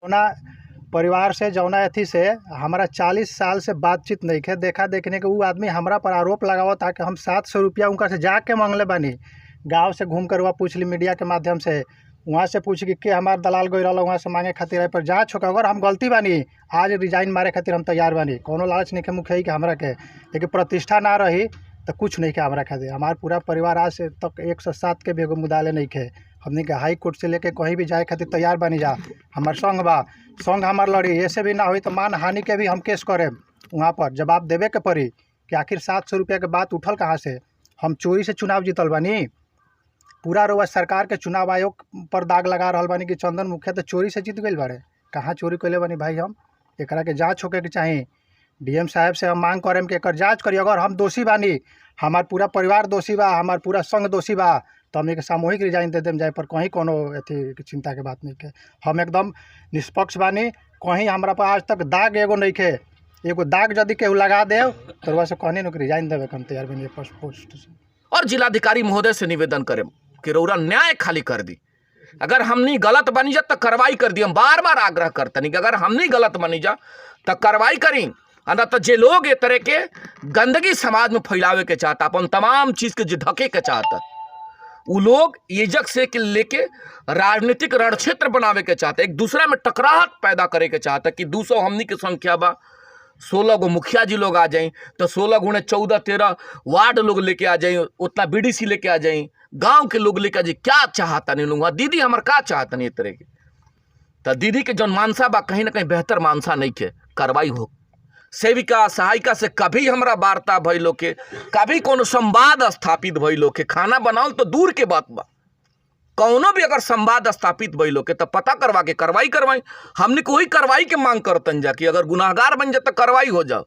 जौना परिवार से जौना अथी से हमारा 40 साल से बातचीत नहीं है, देखा देखने के वो आदमी हमरा पर आरोप लगावा था कि हम 700 रुपया उनका से जाके मांगले बानी। गांव से घूम कर वहाँ पूछ ली मीडिया के माध्यम से, वहाँ से पूछ कि हमार दलाल गई रहा वहाँ से मांगे खातिर पर जाँच होकर अगर हम गलती बानी आज रिजाइन मारे खातिर हम तैयार बानी। कोनो लालच नहीं के मुख्य कि हमरा के, लेकिन प्रतिष्ठा ना रही तो कुछ नहीं के हमरा खातिर। हमार पूरा परिवार आज से तक 107 के भी एगो मुदाले नहीं के। हमने के हाई कोर्ट से लेके कहीं भी जाए खातिर तैयार बनी जा। हमार संग बा, संग हमार लड़ी, ऐसे भी ना हुई तो मान हानि के भी हम केस करें। वहाँ पर जवाब देवे के पड़ी कि आखिर 700 रुपया के बात उठल कहाँ से। हम चोरी से चुनाव जीतल बानी। पूरा रोज सरकार के चुनाव आयोग पर दाग लगा रहा बानी कि चंदन मुखिया तो चोरी से जीत गई बाड़े। कहाँ चोरी कैले बानी भाई? हम एकरा के जाँच होके के चाही। डीएम साहब से हम मांग करें कि एकर जाँच करी। अगर हम दोषी बानी, हमार पूरा परिवार दोषी बा, हमार पूरा संघ दोषी बा, तो हम एक सामूहिक रिजाइन दे देम जाए पर कहीं कोनो अथी चिंता के बात नहीं के। हम एकदम निष्पक्ष बानी। कहीं हमरा पर आज तक दाग एगो नहीं के। एगो दाग यदि केहू लगा दे तो वैसे कहनी न रिजाइन देवे हम तैयार बनी पोस्ट से। और जिलाधिकारी महोदय से निवेदन करें कि रउरा न्याय खाली कर दी। अगर हमनी गलत बनी जा तो कार्रवाई कर दी। हम बार बार आग्रह करतनी कि अगर हमनी गलत बनी जा तो कार्रवाई करी। न तो जे लोग ए तरह के गंदगी समाज में फैलावे के चाहता, अपन तमाम चीज के जो ढके के चाहता, वो लोग ये जग से लेके राजनीतिक रण क्षेत्र बनावे के चाहते, एक दूसरा में टकराहट पैदा करे के चाहता कि 200 हमनी की संख्या बा, 16 गो मुखिया जी लोग आ जाए तो 16 गुणे 14-13 वार्ड लोग लेके आ जाए, उतना बीडीसी लेके आ जाए, गांव के लोग लेके आ जाए। क्या चाहता नहीं लोग? दीदी हमार का चाहता नहीं तरह के। तो दीदी के जौन मानसा बा कहीं ना कहीं बेहतर मानसा नहीं के। कार्रवाई हो। सेविका सहायिका से कभी हमरा वार्ता भइलो के, कभी कोनो संवाद स्थापित भइलो के, खाना बनाओ तो दूर के बात बा, कौनो भी अगर संवाद स्थापित भइलो के तो पता करवा के कार्रवाई करवाई। हमने कोई कार्रवाई के मांग करतन जा कि अगर गुनाहगार बन जाए तो कार्रवाई हो जाओ।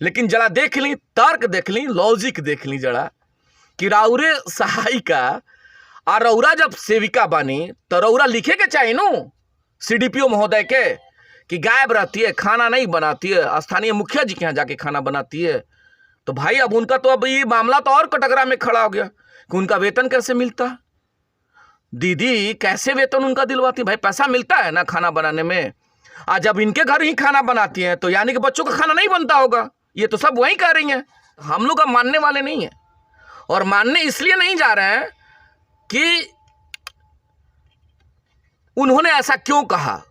लेकिन जरा देख ली, तर्क देख ली, लॉजिक देख ली जरा कि रौरे सहायिका और रौरा जब सेविका बनी तो रौरा लिखे के चाहिए नो सीडीपीओ महोदय के कि गायब रहती है, खाना नहीं बनाती है, स्थानीय मुखिया जी के यहाँ जाके खाना बनाती है। तो भाई अब उनका तो अब ये मामला तो और कटघरा में खड़ा हो गया कि उनका वेतन कैसे मिलता? दीदी कैसे वेतन उनका दिलवाती? भाई पैसा मिलता है ना खाना बनाने में। आज जब इनके घर ही खाना बनाती हैं तो यानी कि बच्चों का खाना नहीं बनता होगा। ये तो सब वही कह रही हैं। हम लोग अब मानने वाले नहीं हैं, और मानने इसलिए नहीं जा रहे हैं कि उन्होंने ऐसा क्यों कहा।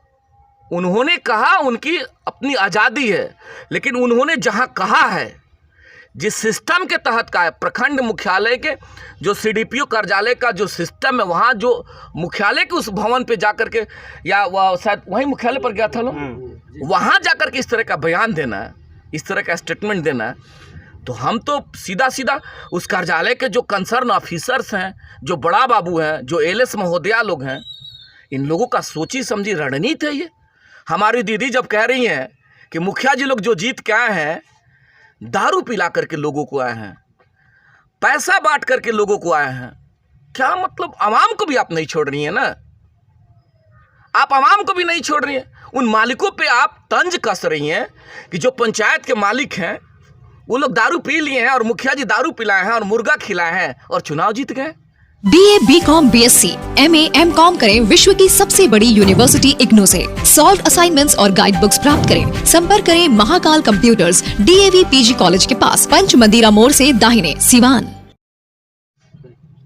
उन्होंने कहा, उनकी अपनी आज़ादी है, लेकिन उन्होंने जहां कहा है, जिस सिस्टम के तहत का है, प्रखंड मुख्यालय के जो सीडीपीओ कार्यालय का जो सिस्टम है, वहाँ जो मुख्यालय के उस भवन पे जाकर के, या वह शायद वहीं मुख्यालय पर गया था लोग, वहाँ जाकर के इस तरह का बयान देना है, इस तरह का स्टेटमेंट देना है, तो हम तो सीधा सीधा उस कार्यालय के जो कंसर्न ऑफिसर्स हैं, जो बड़ा बाबू हैं, जो एलएस महोदया लोग हैं, इन लोगों का सोची समझी रणनीति है ये। हमारी दीदी जब कह रही हैं कि मुखिया जी लोग जो जीत के आए हैं, दारू पिला करके लोगों को आए हैं, पैसा बांट करके लोगों को आए हैं, क्या मतलब? आवाम को भी आप नहीं छोड़ रही हैं ना, आप आवाम को भी नहीं छोड़ रही हैं। उन मालिकों पे आप तंज कस रही हैं कि जो पंचायत के मालिक हैं वो लोग दारू पी लिए हैं और मुखिया जी दारू पिलाए हैं और मुर्गा खिलाए हैं और चुनाव जीत गए। BA, BCom, BSc, MA, MCom करें विश्व की सबसे बड़ी यूनिवर्सिटी इग्नू से। सॉल्व असाइनमेंट्स और गाइड बुक्स प्राप्त करें। संपर्क करें Mahakal computers, DAV PG college के पास, पंच मंदिरा मोड़ से दाहिने, सिवान।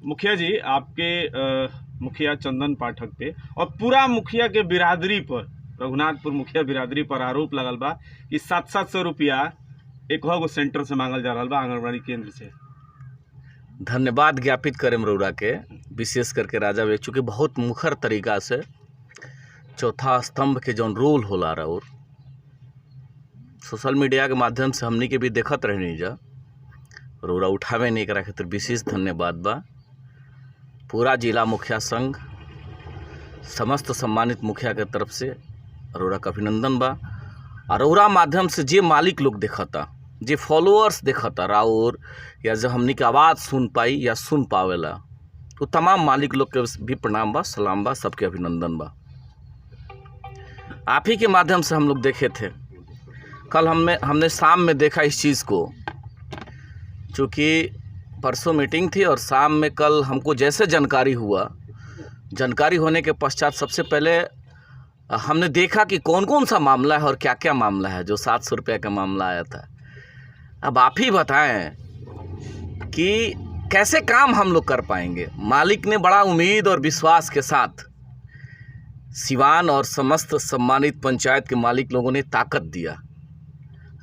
मुखिया जी, आपके मुखिया चंदन पाठक पे और पूरा मुखिया के बिरादरी पर, रघुनाथपुर मुखिया बिरादरी पर आरोप लगल बा कि 700 रुपया एक गो सेंटर से मांगल जा रहा बा, आंगनबाड़ी केंद्र से। धन्यवाद ज्ञापित करें रउरा के, विशेष करके राजा वे, चूँकि बहुत मुखर तरीका से चौथा स्तंभ के जौन रोल होला रहा, और सोशल मीडिया के माध्यम से हमनी के भी देखत रहे नहीं जा, रउरा उठावे नहीं करा खातिर विशेष धन्यवाद बा। पूरा जिला मुखिया संघ, समस्त सम्मानित मुखिया के तरफ से रउरा का अभिनंदन बा। और रउरा माध्यम से जे मालिक लोग देखता, जे फॉलोअर्स देखता राउर, या जो हमनी के आवाज़ सुन पाई या सुन पावेला, तो तमाम मालिक लोग के भी प्रणाम बा, सलाम बा, सबके अभिनंदन बा। आप ही के माध्यम से हम लोग देखे थे, कल हमने शाम में देखा इस चीज़ को, चूँकि परसों मीटिंग थी और शाम में कल हमको जैसे जानकारी हुआ, जानकारी होने के पश्चात सबसे पहले हमने देखा कि कौन कौन सा मामला है और क्या क्या मामला है जो 700 रुपये का मामला आया था। अब आप ही बताएं कि कैसे काम हम लोग कर पाएंगे। मालिक ने बड़ा उम्मीद और विश्वास के साथ सिवान और समस्त सम्मानित पंचायत के मालिक लोगों ने ताकत दिया,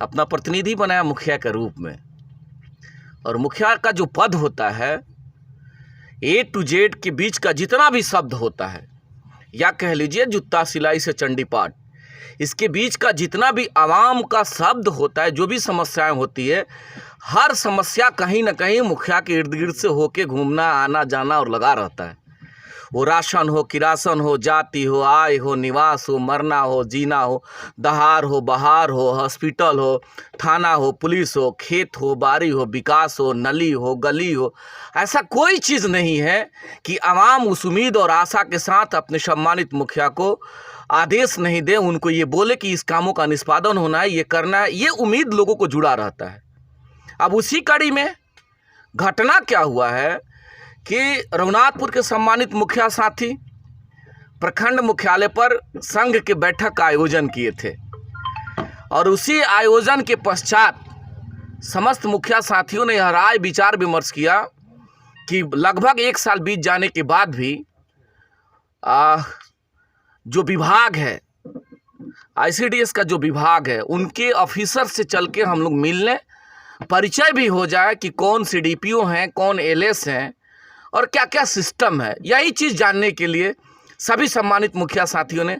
अपना प्रतिनिधि बनाया मुखिया के रूप में। और मुखिया का जो पद होता है, A to Z के बीच का जितना भी शब्द होता है, या कह लीजिए जूता सिलाई से चंडी पाठ, इसके बीच का जितना भी आवाम का शब्द होता है, जो भी समस्याएं होती है, हर समस्या कहीं ना कहीं मुखिया के इर्द गिर्द से होके घूमना आना जाना और लगा रहता है। वो राशन हो, किरासन हो, जाति हो, आय हो, निवास हो, मरना हो, जीना हो, दहार हो, बहार हो, हॉस्पिटल हो, थाना हो, पुलिस हो, खेत हो, बारी हो, विकास हो, नली हो, गली हो, ऐसा कोई चीज़ नहीं है कि आवाम उस उम्मीद और आशा के साथ अपने सम्मानित मुखिया को आदेश नहीं दे, उनको ये बोले कि इस कामों का निष्पादन होना है, ये करना है, ये उम्मीद लोगों को जुड़ा रहता है। अब उसी कड़ी में घटना क्या हुआ है कि रघुनाथपुर के सम्मानित मुखिया साथी प्रखंड मुख्यालय पर संघ के बैठक का आयोजन किए थे, और उसी आयोजन के पश्चात समस्त मुखिया साथियों ने यह राय विचार विमर्श किया कि लगभग 1 साल बीत जाने के बाद भी जो विभाग है, ICDS का जो विभाग है, उनके ऑफिसर से चल के हम लोग मिल लें, परिचय भी हो जाए कि कौन CDPO हैं, कौन LS हैं और क्या क्या सिस्टम है। यही चीज़ जानने के लिए सभी सम्मानित मुखिया साथियों ने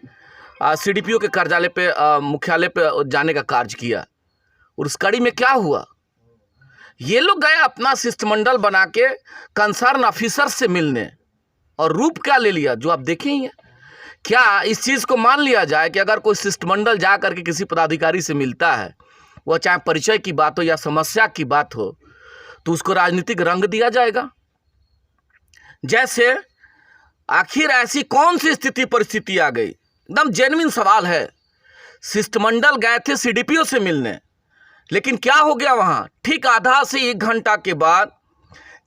CDPO के कार्यालय पे मुख्यालय पे जाने का कार्य किया। और उस कड़ी में क्या हुआ, ये लोग गए अपना शिष्टमंडल बना के कंसर्न ऑफिसर से मिलने, और रूप क्या ले लिया जो आप देखे ही हैं। क्या इस चीज़ को मान लिया जाए कि अगर कोई शिष्टमंडल जा करके किसी पदाधिकारी से मिलता है, वह चाहे परिचय की बात हो या समस्या की बात हो, तो उसको राजनीतिक रंग दिया जाएगा? जैसे आखिर ऐसी कौन सी स्थिति परिस्थिति आ गई? एकदम जेन्युइन सवाल है। शिष्टमंडल गए थे CDPO से मिलने, लेकिन क्या हो गया वहाँ? ठीक आधा से 1 घंटा के बाद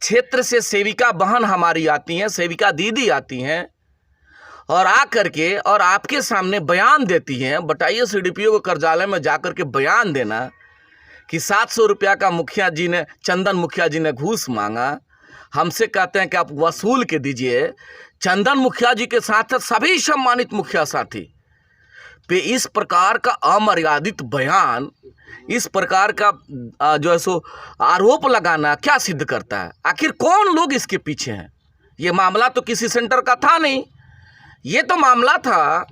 क्षेत्र से सेविका बहन हमारी आती हैं, सेविका दीदी आती हैं, और आ करके और आपके सामने बयान देती हैं। बताइए, CDPO के कार्यालय में जा करके बयान देना कि 700 रुपया का मुखिया जी ने, चंदन मुखिया जी ने घूस मांगा, हमसे कहते हैं कि आप वसूल के दीजिए। चंदन मुखिया जी के साथ सभी सम्मानित मुखिया साथी पे इस प्रकार का अमर्यादित बयान, इस प्रकार का जो है सो आरोप लगाना क्या सिद्ध करता है? आखिर कौन लोग इसके पीछे हैं? ये मामला तो किसी सेंटर का था नहीं, ये तो मामला था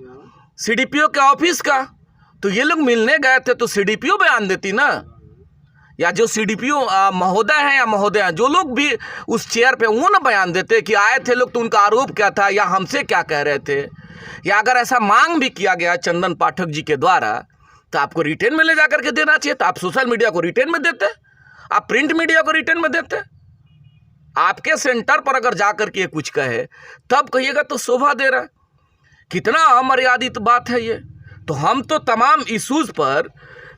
CDPO के ऑफिस का। तो ये लोग मिलने गए थे तो CDPO बयान देती ना, या जो CDPO महोदय हैं या महोदय हैं, जो लोग भी उस चेयर पे, वो ना बयान देते कि आए थे लोग तो उनका आरोप क्या था या हमसे क्या कह रहे थे। या अगर ऐसा मांग भी किया गया चंदन पाठक जी के द्वारा, तो आपको रिटेन में ले जा करके देना चाहिए। तो आप सोशल मीडिया को रिटेन में देते, आप प्रिंट मीडिया को रिटेन में देते। आपके सेंटर पर अगर जा करके कुछ कहे तब कहिएगा तो शोभा दे रहा है। कितना अमर्यादित बात है ये। तो हम तो तमाम इश्यूज़ पर,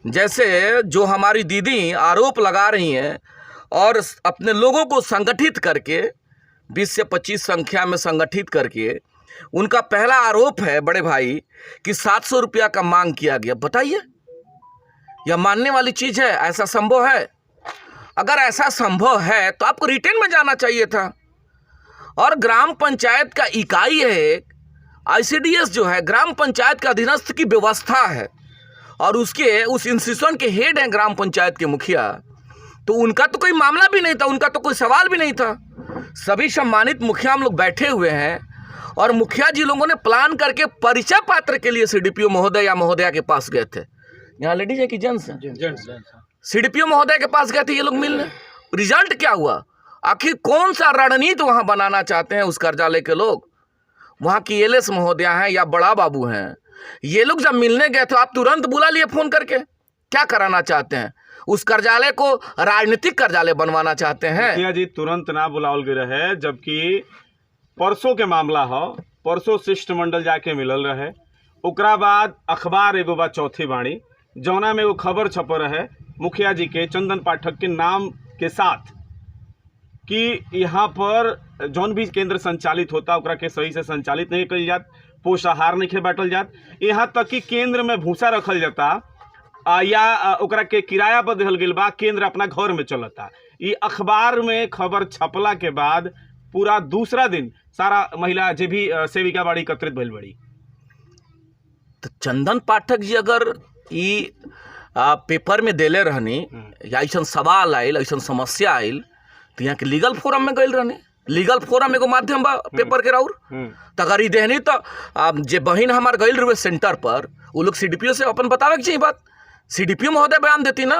जैसे जो हमारी दीदी आरोप लगा रही हैं और अपने लोगों को संगठित करके 20 से 25 संख्या में संगठित करके, उनका पहला आरोप है बड़े भाई कि 700 रुपया का मांग किया गया। बताइए, यह मानने वाली चीज़ है? ऐसा संभव है? अगर ऐसा संभव है तो आपको रिटेन में जाना चाहिए था। और ग्राम पंचायत का इकाई है, ICDS जो है ग्राम पंचायत के अधीनस्थ की व्यवस्था है, और उसके उस इंस्टीट्यूशन के हेड हैं ग्राम पंचायत के मुखिया। तो उनका तो कोई मामला भी नहीं था, उनका तो कोई सवाल भी नहीं था। सभी सम्मानित मुखिया हम लोग बैठे हुए हैं, और मुखिया जी लोगों ने प्लान करके परिचय पात्र के लिए CDPO महोदय या महोदया के पास गए थे। यहाँ लेडीज है कि जेंट्स हैं? CDPO महोदय के पास गए थे ये लोग मिलने। रिजल्ट क्या हुआ? आखिर कौन सा रणनीति वहाँ बनाना चाहते हैं उस कार्यालय के लोग? वहाँ की LS महोदया हैं या बड़ा बाबू हैं, ये लोग जब मिलने गए तो आप तुरंत बुला लिए फ़ोन करके। क्या कराना चाहते हैं? उस कार्यालय को राजनीतिक कार्यालय बनवाना चाहते हैं। मुखिया जी तुरंत ना बुलावल गए रहे, जबकि परसों के मामला हो, परसों शिष्टमंडल जाके मिलल रहे। ओकरा बाद अखबार एगो बा चौथी बाणी, जौना में वो खबर छपल रहे मुखिया जी के चंदन पाठक के नाम के साथ कि यहाँ पर जौन भी केंद्र संचालित होता ओकरा के सही से संचालित नहीं कल जात। पोषाहार नहीं बांटल जात, यहाँ तक कि केंद्र में भूसा रखल जाता या ओकरा के किराया पर दिहल गेल बा, केंद्र अपना घर में चलता। ये अखबार में खबर छपला के बाद पूरा दूसरा दिन सारा महिला जे भी सेविका बाड़ी एकत्रित भइल बड़ी। तो चंदन पाठक जी अगर ई पेपर में देले रहनी या ऐसा सवाल आयल, ऐसा समस्या आयल, तो यहाँ के लीगल फोरम में गए रहनी। लीगल फोरम एगो माध्यम बा पेपर के राउर। तो अगर ई देहनी तो जे बहन हमार गई रहे सेंटर पर, वो लोग सीडीपीओ से अपन बतावे के चाहिए बात। सीडीपीओ महोदय बयान देती ना,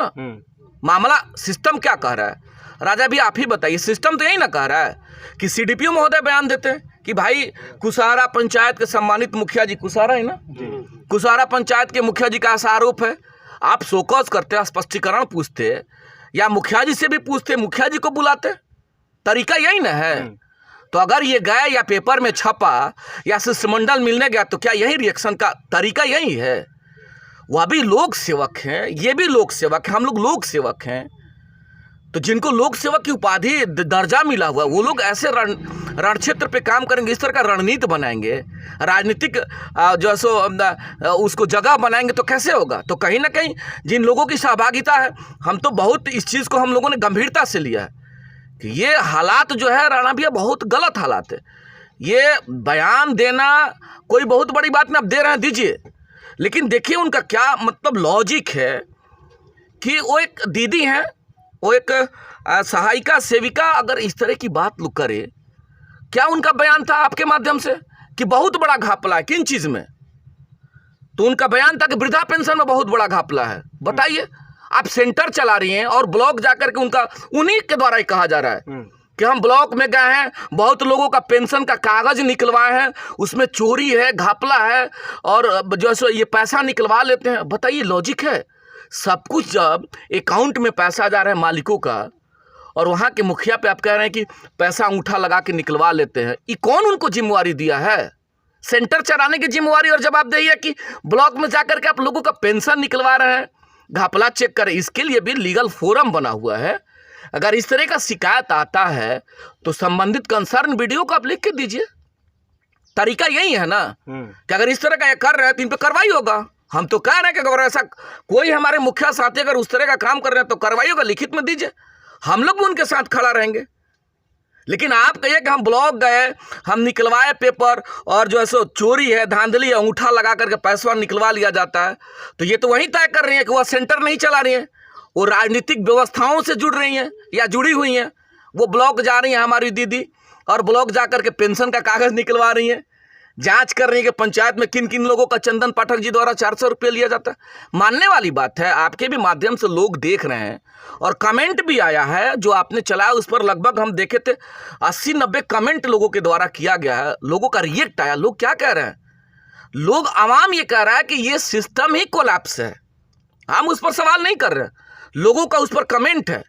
मामला सिस्टम क्या कह रहा है। राजा भी आप ही बताइए, सिस्टम तो यही ना कह रहा है कि सीडीपीओ महोदय बयान देते हैं कि भाई कुसारा पंचायत के सम्मानित मुखिया जी, कुसारा है ना, कुसारा पंचायत के मुखिया जी का ऐसा आरोप है। आप शोकॉज करते, स्पष्टीकरण पूछते, या मुखिया जी से भी पूछते, मुखिया जी को बुलाते, तरीका यही ना है। तो अगर ये गए या पेपर में छपा या शिष्टमंडल मिलने गया, तो क्या यही रिएक्शन का तरीका यही है। वह भी लोक सेवक हैं, ये भी लोक सेवक हैं, हम लोग लोक सेवक हैं। तो जिनको लोक सेवक की उपाधि दर्जा मिला हुआ, वो लोग ऐसे रण क्षेत्र पे काम करेंगे, इस तरह का रणनीति बनाएंगे, राजनीतिक जो सो उसको जगह बनाएंगे, तो कैसे होगा। तो कहीं ना कहीं जिन लोगों की सहभागिता है, हम तो बहुत इस चीज़ को हम लोगों ने गंभीरता से लिया है कि ये हालात जो है राणा भैया बहुत गलत हालात है। ये बयान देना कोई बहुत बड़ी बात नहीं, आप दे रहे हैं दीजिए, लेकिन देखिए उनका क्या मतलब लॉजिक है कि वो एक दीदी हैं, वो एक सहायिका सेविका, अगर इस तरह की बात लोग करे, क्या उनका बयान था आपके माध्यम से कि बहुत बड़ा घपला है किन चीज़ में। तो उनका बयान था कि वृद्धा पेंशन में बहुत बड़ा घपला है। बताइए, आप सेंटर चला रही हैं और ब्लॉक जाकर के उनका उन्हीं के द्वारा ही कहा जा रहा है कि हम ब्लॉक में गए हैं, बहुत लोगों का पेंशन का कागज निकलवाए हैं, उसमें चोरी है, घपला है, और जो सो ये पैसा निकलवा लेते हैं। बताइए, लॉजिक है। सब कुछ जब अकाउंट में पैसा जा रहा है मालिकों का, और वहाँ के मुखिया पे आप कह रहे हैं कि पैसा अंगूठा लगा के निकलवा लेते हैं, ये कौन उनको जिम्मेवारी दिया है। सेंटर चलाने की जिम्मेवारी और जवाबदेही है कि ब्लॉक में जाकर के आप लोगों का पेंशन निकलवा रहे हैं, घपला चेक करें। इसके लिए भी लीगल फोरम बना हुआ है। अगर इस तरह का शिकायत आता है तो संबंधित कंसर्न वीडियो को आप लिख के दीजिए। तरीका यही है ना कि अगर इस तरह का कर रहे हैं तो इन पर कार्रवाई होगा। हम तो कह रहे हैं कि अगर ऐसा कोई हमारे मुखिया साथी अगर उस तरह का काम कर रहे हैं तो कार्रवाई होगा, लिखित में दीजिए, हम लोग भी उनके साथ खड़ा रहेंगे। लेकिन आप कहिए कि हम ब्लॉक गए, हम निकलवाए पेपर, और जो है सो चोरी है, धांधली, अंगूठा लगा करके पैसा निकलवा लिया जाता है, तो ये तो वही तय कर रही है कि वह सेंटर नहीं चला रही है, वो राजनीतिक व्यवस्थाओं से जुड़ रही हैं या जुड़ी हुई हैं। वो ब्लॉक जा रही हैं हमारी दीदी, और ब्लॉक जा करके पेंशन का कागज़ निकलवा रही हैं, जांच कर रही है कि पंचायत में किन किन लोगों का चंदन पाठक जी द्वारा 400 रुपये लिया जाता है। मानने वाली बात है, आपके भी माध्यम से लोग देख रहे हैं, और कमेंट भी आया है जो आपने चलाया, उस पर लगभग हम देखे थे 80-90 कमेंट लोगों के द्वारा किया गया है। लोगों का रिएक्ट आया। लोग क्या कह रहे हैं, लोग आवाम ये कह रहा है कि ये सिस्टम ही कोलैप्स है। हम उस पर सवाल नहीं कर रहे हैं, लोगों का उस पर कमेंट है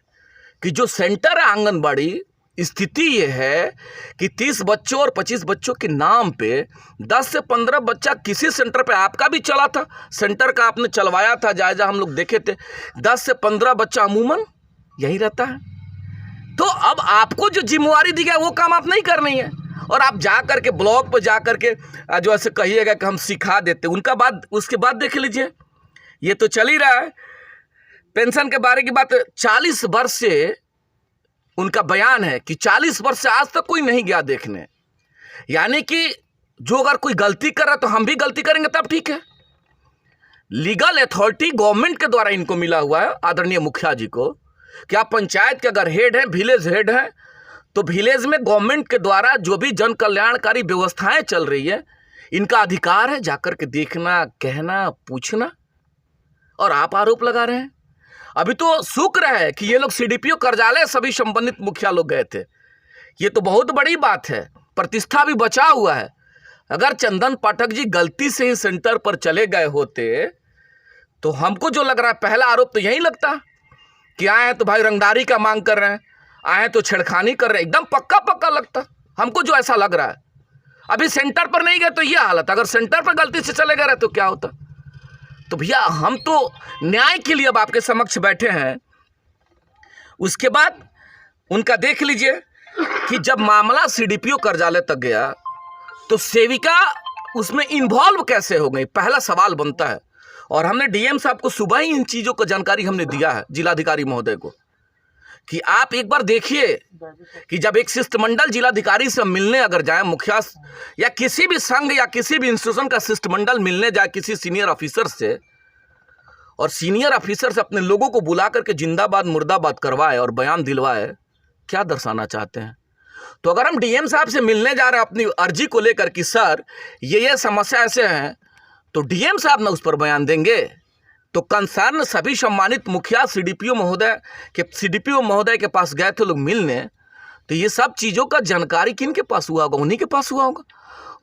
कि जो सेंटर है आंगनबाड़ी, स्थिति ये है कि 30 बच्चों और 25 बच्चों के नाम पे 10 से 15 बच्चा किसी सेंटर पे, आपका भी चला था सेंटर का, आपने चलवाया था जायजा, हम लोग देखे थे, 10 से 15 बच्चा अमूमन यही रहता है। तो अब आपको जो जिम्मेवारी दी गई वो काम आप नहीं कर रही है, और आप जा करके ब्लॉक पर जा करके जो ऐसे कहिएगा कि हम सिखा देते, उनका बात उसके बाद देख लीजिए। ये तो चल ही रहा है पेंशन के बारे की बात। 40 वर्ष से उनका बयान है कि 40 वर्ष से आज तक कोई नहीं गया देखने, यानी कि जो अगर कोई गलती कर रहा है तो हम भी गलती करेंगे तब ठीक है। लीगल अथॉरिटी गवर्नमेंट के द्वारा इनको मिला हुआ है, आदरणीय मुखिया जी को, कि आप पंचायत के अगर हेड हैं, विलेज हेड हैं, तो विलेज में गवर्नमेंट के द्वारा जो भी जन कल्याणकारी व्यवस्थाएं चल रही है, इनका अधिकार है जाकर के देखना, कहना, पूछना, और आप आरोप लगा रहे हैं। अभी तो शुक्र है कि ये लोग सीडीपीओ कार्यालय सभी संबंधित मुखिया लोग गए थे, ये तो बहुत बड़ी बात है, प्रतिष्ठा भी बचा हुआ है। अगर चंदन पाठक जी गलती से ही सेंटर पर चले गए होते तो हमको जो लग रहा है, पहला आरोप तो यही लगता कि आए हैं तो भाई रंगदारी का मांग कर रहे हैं, आए हैं तो छेड़खानी कर रहे हैं, एकदम पक्का पक्का लगता हमको जो ऐसा लग रहा है। अभी सेंटर पर नहीं गए तो ये हालत, अगर सेंटर पर गलती से चले गए तो क्या होता। तो भैया हम तो न्याय के लिए अब आपके समक्ष बैठे हैं। उसके बाद उनका देख लीजिए कि जब मामला सीडीपीओ कार्यालय तक गया तो सेविका उसमें इन्वॉल्व कैसे हो गई, पहला सवाल बनता है। और हमने डीएम साहब को सुबह ही इन चीज़ों को जानकारी हमने दिया है, जिलाधिकारी महोदय को, कि आप एक बार देखिए कि जब एक शिष्टमंडल जिलाधिकारी से मिलने अगर जाए, मुखिया या किसी भी संघ या किसी भी इंस्टीट्यूशन का शिष्टमंडल मिलने जाए किसी सीनियर ऑफिसर से, और सीनियर ऑफिसर से अपने लोगों को बुला करके जिंदाबाद मुर्दाबाद करवाए और बयान दिलवाए, क्या दर्शाना चाहते हैं? तो अगर हम डीएम साहब से मिलने जा रहे हैं अपनी अर्जी को लेकर कि सर ये समस्या ऐसे हैं, तो डीएम साहब ना उस पर बयान देंगे, तो कंसर्न सभी सम्मानित मुखिया सीडीपीओ महोदय के पास गए थे लोग मिलने, तो ये सब चीज़ों का जानकारी किन के पास हुआ होगा? उन्हीं के पास हुआ होगा।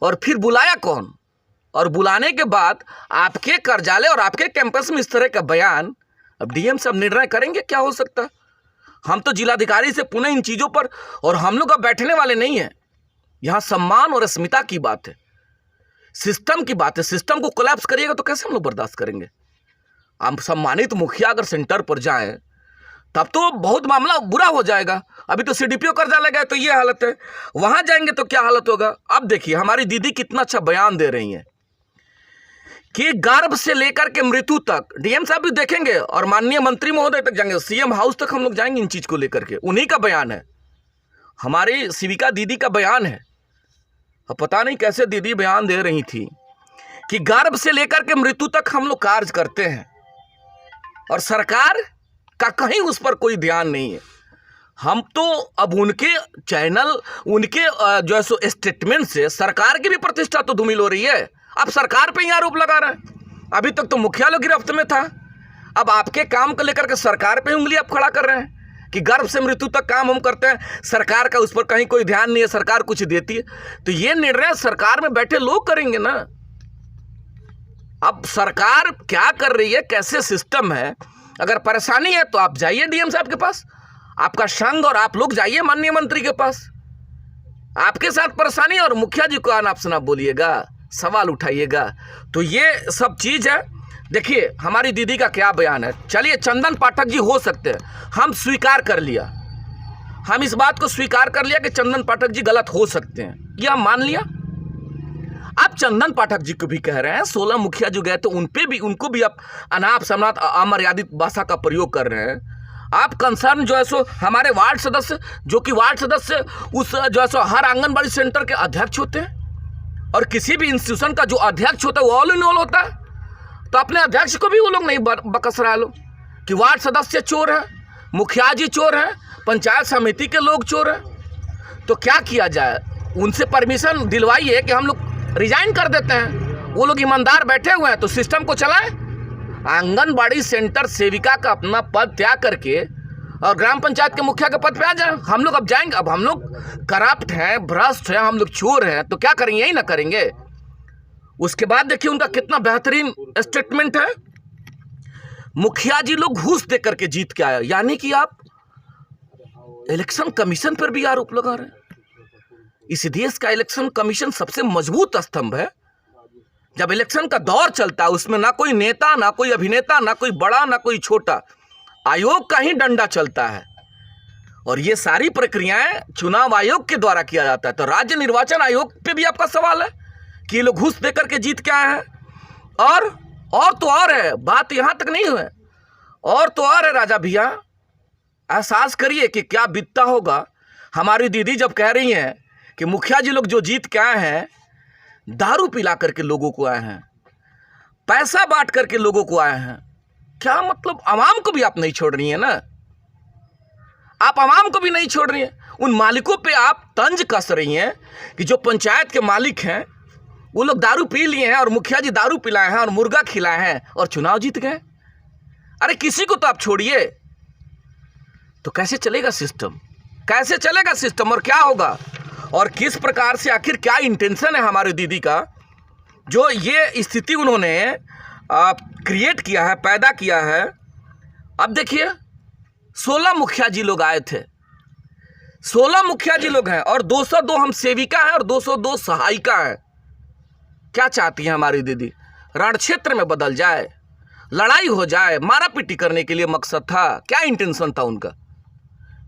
और फिर बुलाया कौन? और बुलाने के बाद आपके कार्यालय और आपके कैंपस में इस तरह का बयान, अब डीएम साहब निर्णय करेंगे क्या हो सकता है? हम तो जिलाधिकारी से पुनः इन चीज़ों पर, और हम लोग अब बैठने वाले नहीं हैं, यहाँ सम्मान और अस्मिता की बात है, सिस्टम की बात है। सिस्टम को कोलैप्स करिएगा तो कैसे हम लोग बर्दाश्त करेंगे? हम सम्मानित मुखिया अगर सेंटर पर जाएं तब तो बहुत मामला बुरा हो जाएगा। अभी तो सीडीपीओ कार्यालय गए तो ये हालत है, वहाँ जाएंगे तो क्या हालत होगा? अब देखिए हमारी दीदी कितना अच्छा बयान दे रही हैं कि गर्भ से लेकर के मृत्यु तक, डीएम साहब भी देखेंगे और माननीय मंत्री महोदय तक जाएंगे, सीएम हाउस तक हम लोग जाएंगे इन चीज़ को लेकर के। उन्हीं का बयान है, हमारी शिविका दीदी का बयान है। अब पता नहीं कैसे दीदी बयान दे रही थी कि गर्भ से लेकर के मृत्यु तक हम लोग कार्य करते हैं और सरकार का कहीं उस पर कोई ध्यान नहीं है। हम तो अब उनके चैनल, उनके जो है सो स्टेटमेंट से सरकार की भी प्रतिष्ठा तो धूमिल हो रही है। अब सरकार पे ही आरोप लगा रहे हैं। अभी तक तो मुखिया लोग गिरफ्त में था, अब आपके काम को लेकर के सरकार पे उंगली आप खड़ा कर रहे हैं कि गर्भ से मृत्यु तक काम हम करते हैं, सरकार का उस पर कहीं कोई ध्यान नहीं है, सरकार कुछ देती है। तो ये निर्णय सरकार में बैठे लोग करेंगे ना। अब सरकार क्या कर रही है, कैसे सिस्टम है, अगर परेशानी है तो आप जाइए डीएम साहब के पास, आपका संघ और आप लोग जाइए माननीय मंत्री के पास। आपके साथ परेशानी और मुखिया जी को अनाप शनाप बोलिएगा, सवाल उठाइएगा, तो ये सब चीज़ है। देखिए हमारी दीदी का क्या बयान है। चलिए चंदन पाठक जी हो सकते हैं, हम स्वीकार कर लिया, हम इस बात को स्वीकार कर लिया कि चंदन पाठक जी गलत हो सकते हैं, ये हम मान लिया। आप चंदन पाठक जी को भी कह रहे हैं, 16 मुखिया जो गए तो उनको भी आप अनाप शनाप अमर्यादित भाषा का प्रयोग कर रहे हैं। आप कंसर्न जो है सो हमारे वार्ड सदस्य, जो कि वार्ड सदस्य उस जो है सो हर आंगनबाड़ी सेंटर के अध्यक्ष होते हैं, और किसी भी इंस्टीट्यूशन का जो अध्यक्ष होता है वो ऑल इन ऑल होता है। तो अपने अध्यक्ष को भी वो लोग नहीं बकस रहा लो कि वार्ड सदस्य चोर है, मुखिया जी चोर है, पंचायत समिति के लोग चोर हैं। तो क्या किया जाए? उनसे परमिशन दिलवाइए कि हम लोग रिजाइन कर देते हैं। वो लोग ईमानदार बैठे हुए हैं तो सिस्टम को चलाएं। आंगनबाड़ी सेंटर सेविका का अपना पद त्याग करके और ग्राम पंचायत के मुखिया के पद पे आ जाए। हम लोग अब जाएंगे, अब हम लोग करप्ट हैं, भ्रष्ट हैं, हम लोग चोर हैं, तो क्या करेंगे? यही ना करेंगे। उसके बाद देखिए उनका कितना बेहतरीन स्टेटमेंट है, मुखिया जी लोग घूस दे करके जीत के आया। यानी कि आप इलेक्शन कमीशन पर भी आरोप लगा रहे हैं। इस देश का इलेक्शन कमीशन सबसे मजबूत स्तंभ है। जब इलेक्शन का दौर चलता है उसमें ना कोई नेता, ना कोई अभिनेता, ना कोई बड़ा, ना कोई छोटा, आयोग का ही डंडा चलता है। और ये सारी प्रक्रियाएं चुनाव आयोग के द्वारा किया जाता है। तो राज्य निर्वाचन आयोग पे भी आपका सवाल है कि ये लोग घूस दे करके जीत के आए हैं। और तो और है, बात यहाँ तक नहीं है, और तो और है राजा भैया, एहसास करिए कि क्या बीतता होगा। हमारी दीदी जब कह रही हैं कि मुखिया जी लोग जो जीत के आए हैं, दारू पिला करके लोगों को आए हैं, पैसा बांट करके लोगों को आए हैं, क्या मतलब? आवाम को भी आप नहीं छोड़ रही हैं ना, आप आवाम को भी नहीं छोड़ रही हैं। उन मालिकों पे आप तंज कस रही हैं कि जो पंचायत के मालिक हैं वो लोग दारू पी लिए हैं और मुखिया जी दारू पिलाए हैं और मुर्गा खिलाए हैं और चुनाव जीत गए। अरे किसी को तो आप छोड़िए। तो कैसे चलेगा सिस्टम? कैसे चलेगा सिस्टम और क्या होगा? और किस प्रकार से, आखिर क्या इंटेंशन है हमारे दीदी का, जो ये स्थिति उन्होंने क्रिएट किया है, पैदा किया है। अब देखिए 16 मुखिया जी लोग आए थे, 16 मुखिया जी लोग हैं और 202 हम सेविका हैं और 202 सहायिका हैं। क्या चाहती हैं हमारी दीदी? रण क्षेत्र में बदल जाए, लड़ाई हो जाए, मारा पीटी करने के लिए मकसद था? क्या इंटेंशन था उनका?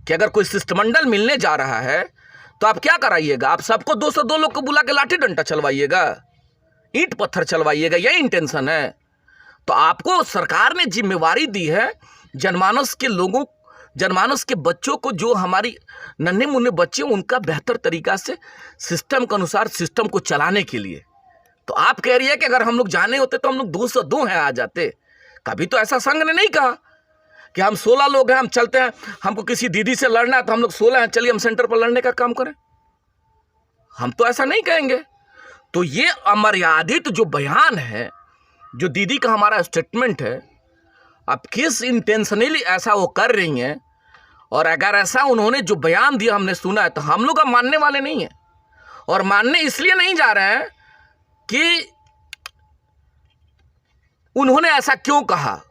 कि अगर कोई शिष्टमंडल मिलने जा रहा है तो आप क्या कराइएगा? आप सबको 202 लोग को बुला के लाठी डंडा चलवाइएगा? ईंट पत्थर चलवाइएगा, यही इंटेंशन है। तो आपको सरकार ने जिम्मेवारी दी है जनमानस के लोगों, जनमानस के बच्चों को, जो हमारी नन्हे मुन्ने बच्चे, उनका बेहतर तरीका से सिस्टम के अनुसार सिस्टम को चलाने के लिए। तो आप कह रही है कि अगर हम लोग जाने होते तो हम लोग 202 हैं आ जाते। कभी तो ऐसा संघ ने नहीं कहा कि हम 16 लोग हैं, हम चलते हैं, हमको किसी दीदी से लड़ना है तो हम लोग 16 हैं, चलिए हम सेंटर पर लड़ने का काम करें। हम तो ऐसा नहीं कहेंगे। तो ये अमर्यादित जो बयान है, जो दीदी का हमारा स्टेटमेंट है, अब किस इंटेंशनली ऐसा वो कर रही हैं, और अगर ऐसा उन्होंने जो बयान दिया हमने सुना है तो हम लोग अब मानने वाले नहीं हैं। और मानने इसलिए नहीं जा रहे हैं कि उन्होंने ऐसा क्यों कहा।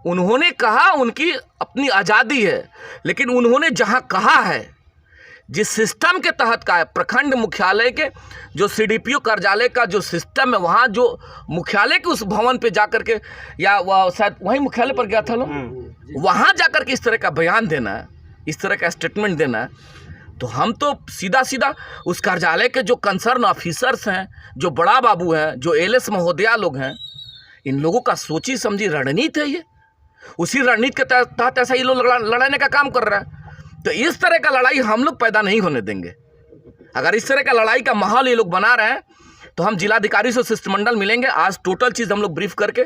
उन्होंने कहा, उनकी अपनी आज़ादी है, लेकिन उन्होंने जहां कहा है, जिस सिस्टम के तहत का है, प्रखंड मुख्यालय के जो सीडीपीओ कार्यालय का जो सिस्टम है, वहाँ जो मुख्यालय के उस भवन पे जाकर के, या वह शायद वहीं मुख्यालय पर गया था लोग, वहाँ जाकर के इस तरह का बयान देना है, इस तरह का स्टेटमेंट देना है, तो हम तो सीधा सीधा उस कार्यालय के जो कंसर्न ऑफिसर्स हैं, जो बड़ा बाबू हैं, जो एलएस महोदया लोग हैं, इन लोगों का सोची समझी रणनीति है ये। उसी रणनीति के तहत ऐसा ये लोग लड़ाने का काम कर रहा है। तो इस तरह का लड़ाई हम लोग पैदा नहीं होने देंगे। अगर इस तरह का लड़ाई का माहौल ये लोग बना रहे हैं तो हम जिलाधिकारी से शिष्टमंडल मिलेंगे। आज टोटल चीज़ हम लोग ब्रीफ करके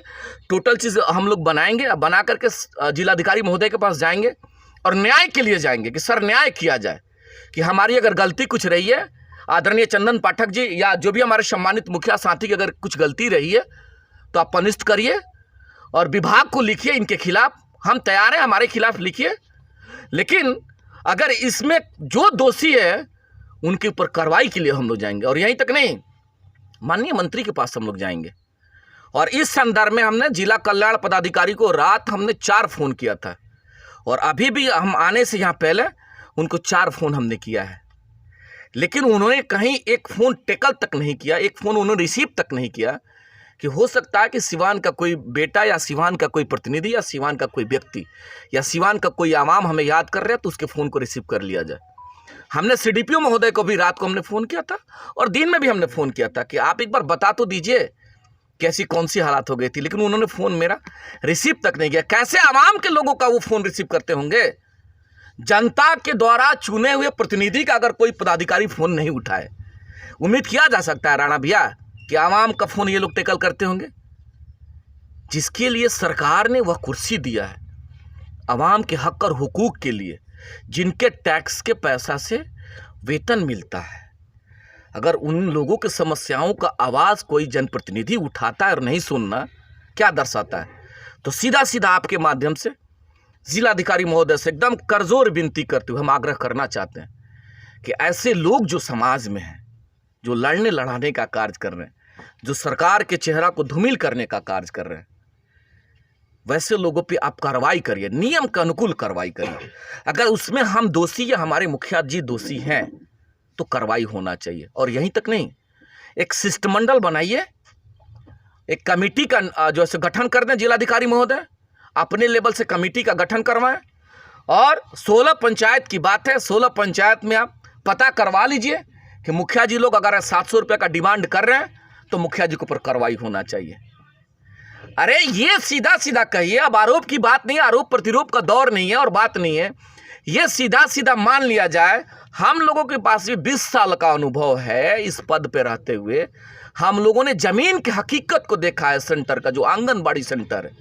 टोटल चीज़ हम लोग बनाएंगे, बना करके जिलाधिकारी महोदय के पास जाएंगे और न्याय के लिए जाएंगे कि सर न्याय किया जाए, कि हमारी अगर गलती कुछ रही है, आदरणीय चंदन पाठक जी या जो भी हमारे सम्मानित मुखिया साथी की अगर कुछ गलती रही है तो आप अनिष्ट करिए और विभाग को लिखिए इनके खिलाफ। हम तैयार हैं, हमारे खिलाफ लिखिए, लेकिन अगर इसमें जो दोषी है उनके ऊपर कार्रवाई के लिए हम लोग जाएंगे। और यहीं तक नहीं, माननीय मंत्री के पास हम लोग जाएंगे। और इस संदर्भ में हमने जिला कल्याण पदाधिकारी को रात हमने 4 फ़ोन किया था, और अभी भी हम आने से यहाँ पहले उनको 4 फ़ोन हमने किया है, लेकिन उन्होंने कहीं एक फ़ोन टेकल तक नहीं किया, एक फ़ोन उन्होंने रिसीव तक नहीं किया। कि हो सकता है कि सिवान का कोई बेटा या सिवान का कोई प्रतिनिधि या सिवान का कोई व्यक्ति या सिवान का कोई आवाम हमें याद कर रहा है तो उसके फ़ोन को रिसीव कर लिया जाए। हमने सीडीपीओ महोदय को भी रात को हमने फ़ोन किया था और दिन में भी हमने फ़ोन किया था कि आप एक बार बता तो दीजिए कैसी कौन सी हालात हो गई थी, लेकिन उन्होंने फ़ोन मेरा रिसीव तक नहीं किया। कैसे आवाम के लोगों का वो फ़ोन रिसीव करते होंगे? जनता के द्वारा चुने हुए प्रतिनिधि का अगर कोई पदाधिकारी फ़ोन नहीं उठाए, उम्मीद किया जा सकता है राणा भैया कि आवाम का फ़ोन ये लोग टेकल करते होंगे। जिसके लिए सरकार ने वह कुर्सी दिया है, आवाम के हक और हुकूक के लिए, जिनके टैक्स के पैसा से वेतन मिलता है, अगर उन लोगों की समस्याओं का आवाज़ कोई जनप्रतिनिधि उठाता है और नहीं सुनना, क्या दर्शाता है? तो सीधा सीधा आपके माध्यम से जिलाधिकारी महोदय से एकदम करजोर विनती करते हुए हम आग्रह करना चाहते हैं कि ऐसे लोग जो समाज में हैं, जो लड़ने लड़ाने का कार्य कर रहे हैं, जो सरकार के चेहरा को धूमिल करने का कार्य कर रहे हैं, वैसे लोगों पे आप कार्रवाई करिए, नियम के अनुकूल कार्रवाई करिए। अगर उसमें हम दोषी या हमारे मुखिया जी दोषी हैं तो कार्रवाई होना चाहिए। और यहीं तक नहीं, एक शिष्टमंडल बनाइए, एक कमेटी का जो है गठन कर दें। जिलाधिकारी महोदय अपने लेवल से कमेटी का गठन करवाएं और 16 पंचायत की बात है, 16 पंचायत में आप पता करवा लीजिए कि मुखिया जी लोग अगर 700 रुपये का डिमांड कर रहे हैं तो मुखिया जी के ऊपर कार्रवाई होना चाहिए। अरे ये सीधा सीधा कहिए, अब आरोप की बात नहीं है, आरोप प्रतिरोप का दौर नहीं है और बात नहीं है। ये सीधा सीधा मान लिया जाए, हम लोगों के पास भी 20 साल का अनुभव है इस पद पे रहते हुए। हम लोगों ने जमीन की हकीकत को देखा है, सेंटर का जो आंगनबाड़ी सेंटर है,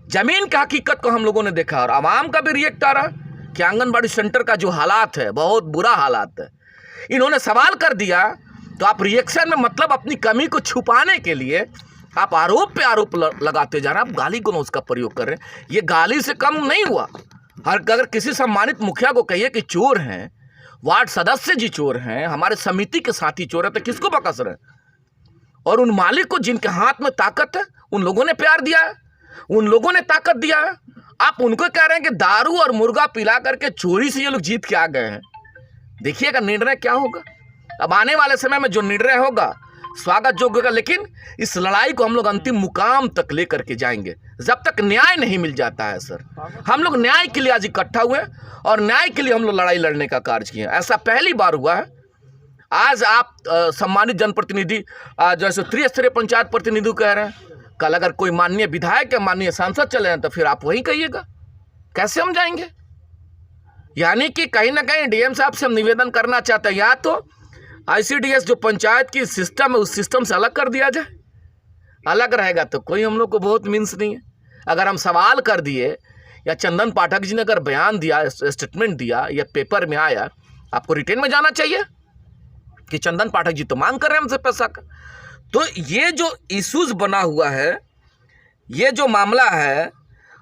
जमीन की हकीकत को हम लोगों ने देखा। और आवाम का भी रिएक्ट आ रहा कि आंगनबाड़ी सेंटर का जो हालात है, बहुत बुरा हालात है। इन्होंने सवाल कर दिया तो आप रिएक्शन में मतलब अपनी कमी को छुपाने के लिए आप आरोप पे आरोप लगाते जा रहे हैं, आप गाली गलौज का प्रयोग कर रहे हैं। ये गाली से कम नहीं हुआ। अगर किसी सम्मानित मुखिया को कहिए कि चोर हैं, वार्ड सदस्य जी चोर हैं, हमारे समिति के साथी चोर हैं, तो किसको बकस रहे हैं? और उन मालिक को जिनके हाथ में ताकत है, उन लोगों ने प्यार दिया है, उन लोगों ने ताकत दिया है। आप उनको कह रहे हैं कि दारू और मुर्गा पिला करके चोरी से ये लोग जीत के आ गए हैं। देखिएगा निर्णय क्या होगा। अब आने वाले समय में जो निर्णय होगा स्वागत योग्य होगा, लेकिन इस लड़ाई को हम लोग अंतिम मुकाम तक लेकर के जाएंगे जब तक न्याय नहीं मिल जाता है। सर, हम लोग न्याय के लिए आज इकट्ठा हुए और न्याय के लिए हम लोग लड़ाई लड़ने का कार्य किए। ऐसा पहली बार हुआ है आज आप सम्मानित जनप्रतिनिधि जैसे त्रिस्तरीय पंचायत प्रतिनिधि कह रहे हैं, कल अगर कोई माननीय विधायक या माननीय सांसद चले हैं तो फिर आप वही कहिएगा, कैसे हम जाएंगे? यानी कि कहीं ना कहीं डीएम साहब से हम निवेदन करना चाहते हैं, या तो आईसीडीएस जो पंचायत की सिस्टम है उस सिस्टम से अलग कर दिया जाए। अलग रहेगा तो कोई हम लोग को बहुत मीन्स नहीं है। अगर हम सवाल कर दिए या चंदन पाठक जी ने अगर बयान दिया, स्टेटमेंट दिया या पेपर में आया, आपको रिटेन में जाना चाहिए कि चंदन पाठक जी तो मांग कर रहे हैं हमसे पैसा का। तो ये जो इश्यूज बना हुआ है, ये जो मामला है,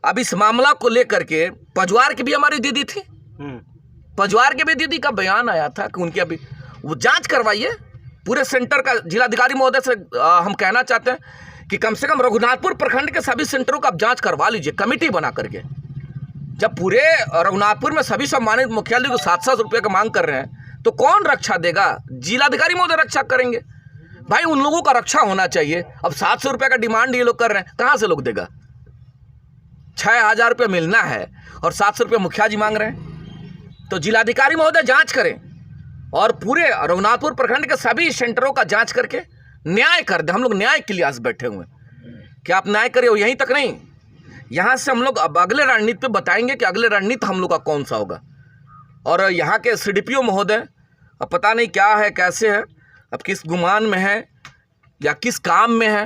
अब इस मामला को लेकर के पजवार की भी हमारी दीदी थी, पजवार के भी दीदी का बयान आया था कि उनकी अभी वो जांच करवाइए पूरे सेंटर का। जिलाधिकारी महोदय से हम कहना चाहते हैं कि कम से कम रघुनाथपुर प्रखंड के सभी सेंटरों का आप जांच करवा लीजिए कमेटी बना करके। जब पूरे रघुनाथपुर में सभी सम्मानित मुख्यालय को 700 रुपये का मांग कर रहे हैं तो कौन रक्षा देगा? जिलाधिकारी महोदय रक्षा करेंगे भाई, उन लोगों का रक्षा होना चाहिए। अब 700 रुपये का डिमांड ये लोग कर रहे हैं, कहाँ से लोग देगा? 6000 रुपये मिलना है और 700 रुपये मुखिया जी मांग रहे हैं। तो जिलाधिकारी महोदय जांच करें और पूरे रघुनाथपुर प्रखंड के सभी सेंटरों का जांच करके न्याय कर दे। हम लोग न्याय के लिए आज बैठे हुए हैं कि आप न्याय करिए। यहीं तक नहीं, यहाँ से हम लोग अब अगले रणनीति पे बताएंगे कि अगले रणनीति हम लोग का कौन सा होगा। और यहाँ के सीडीपीओ महोदय अब पता नहीं क्या है, कैसे है, अब किस गुमान में है या किस काम में है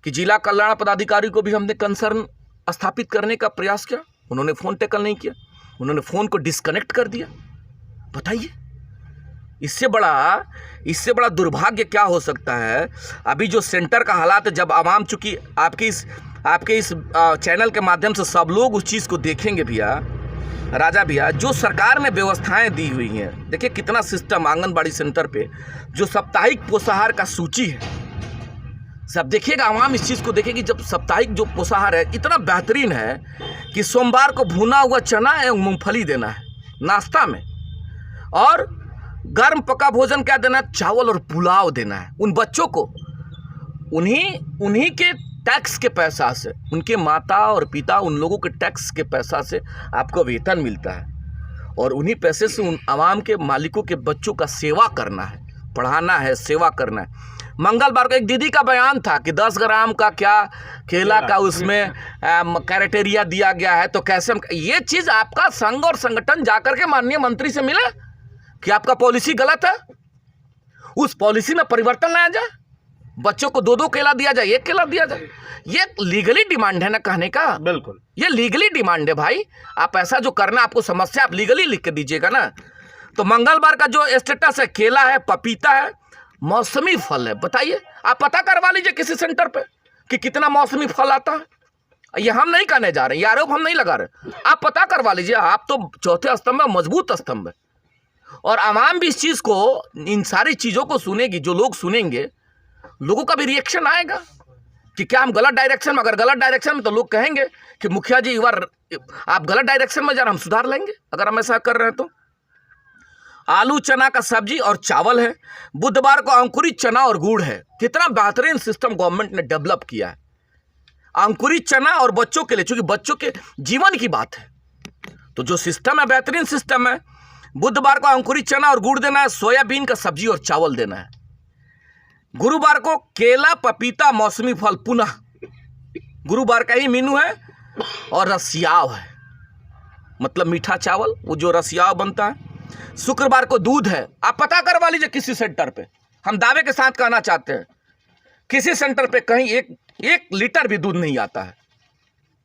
कि जिला कल्याण पदाधिकारी को भी हमने कंसर्न स्थापित करने का प्रयास किया, उन्होंने फ़ोन टैकल नहीं किया, उन्होंने फ़ोन को डिस्कनेक्ट कर दिया। बताइए इससे बड़ा दुर्भाग्य क्या हो सकता है? अभी जो सेंटर का हालात है, जब आवाम, चूँकि आपके इस चैनल के माध्यम से सब लोग उस चीज़ को देखेंगे भैया, राजा भैया, जो सरकार ने व्यवस्थाएं दी हुई हैं, देखिए कितना सिस्टम आंगनबाड़ी सेंटर पे जो साप्ताहिक पोषाहार का सूची है, सब देखिएगा, आवाम इस चीज़ को देखेगी। जब साप्ताहिक जो पोषाहार है इतना बेहतरीन है कि सोमवार को भुना हुआ चना एवं मूंगफली देना है नाश्ता में, और गर्म पका भोजन क्या देना है, चावल और पुलाव देना है उन बच्चों को। उन्हीं के टैक्स के पैसा से, उनके माता और पिता उन लोगों के टैक्स के पैसा से आपको वेतन मिलता है, और उन्हीं पैसे से उन आवाम के मालिकों के बच्चों का सेवा करना है, पढ़ाना है, सेवा करना है। मंगलवार को एक दीदी का बयान था कि 10 ग्राम का क्या केला का उसमें क्राइटेरिया दिया गया है, तो कैसे हम, ये चीज़ आपका संघ और संगठन जाकर के माननीय मंत्री से मिले कि आपका पॉलिसी गलत है, उस पॉलिसी में परिवर्तन लाया जाए, बच्चों को 2-2 केला दिया जाए, 1 केला दिया जाए। ये लीगली डिमांड है ना कहने का, बिल्कुल ये लीगली डिमांड है भाई। आप ऐसा जो करना, आपको समस्या, आप लीगली लिख के दीजिएगा ना। तो मंगलवार का जो स्टेटस है, केला है, पपीता है, मौसमी फल है। बताइए, आप पता करवा लीजिए किसी सेंटर पे कि कितना मौसमी फल आता है। ये हम नहीं कहने जा रहे, ये आरोप हम नहीं लगा रहे, आप पता करवा लीजिए। आप तो चौथे स्तंभ में मजबूत स्तंभ है, और आवाम भी इस चीज़ को, इन सारी चीज़ों को सुनेगी। जो लोग सुनेंगे, लोगों का भी रिएक्शन आएगा कि क्या हम गलत डायरेक्शन में, अगर गलत डायरेक्शन में तो लोग कहेंगे कि मुखिया जी आप गलत डायरेक्शन में जा रहे, हम सुधार लेंगे अगर हम ऐसा कर रहे हैं तो। आलू चना का सब्जी और चावल है, बुधवार को अंकुरित चना और गुड़ है। कितना बेहतरीन सिस्टम गवर्नमेंट ने डेवलप किया है, अंकुरित चना और बच्चों के लिए, चूंकि बच्चों के जीवन की बात है, तो जो सिस्टम है बेहतरीन सिस्टम है। बुधवार को अंकुरित चना और गुड़ देना है, सोयाबीन का सब्जी और चावल देना है। गुरुवार को केला, पपीता, मौसमी फल, पुनः गुरुवार का ही मेनू है, और रसियाव है, मतलब मीठा चावल, वो जो रसियाव बनता है। शुक्रवार को दूध है। आप पता करवा लीजिए किसी सेंटर पे, हम दावे के साथ कहना चाहते हैं किसी सेंटर पे कहीं एक लीटर भी दूध नहीं आता है,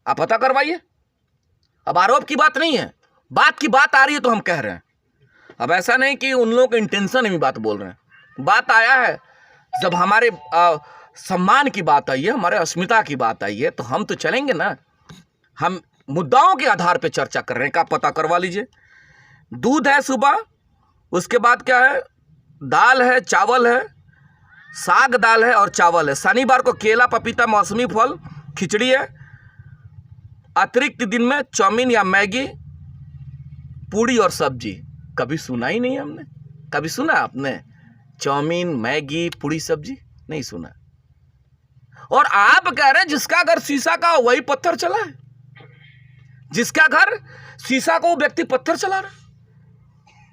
आप पता करवाइए। अब आरोप की बात नहीं है, बात की बात आ रही है तो हम कह रहे हैं। अब ऐसा नहीं कि उन लोगों के इंटेंशन में बात बोल रहे हैं, बात आया है जब हमारे सम्मान की बात आई है, हमारे अस्मिता की बात आई है, तो हम तो चलेंगे ना। हम मुद्दाओं के आधार पे चर्चा कर रहे हैं, का पता करवा लीजिए। दूध है सुबह, उसके बाद क्या है, दाल है, चावल है, साग दाल है और चावल है। शनिवार को केला, पपीता, मौसमी फल, खिचड़ी है। अतिरिक्त दिन में चाउमीन या मैगी, पूड़ी और सब्जी। कभी सुना ही नहीं हमने, कभी सुना आपने चाउमीन, मैगी, पूड़ी, सब्जी? नहीं सुना। और आप कह रहे हैं जिसका घर शीशा का वही पत्थर चला है, जिसका घर शीशा को वो व्यक्ति पत्थर चला रहा है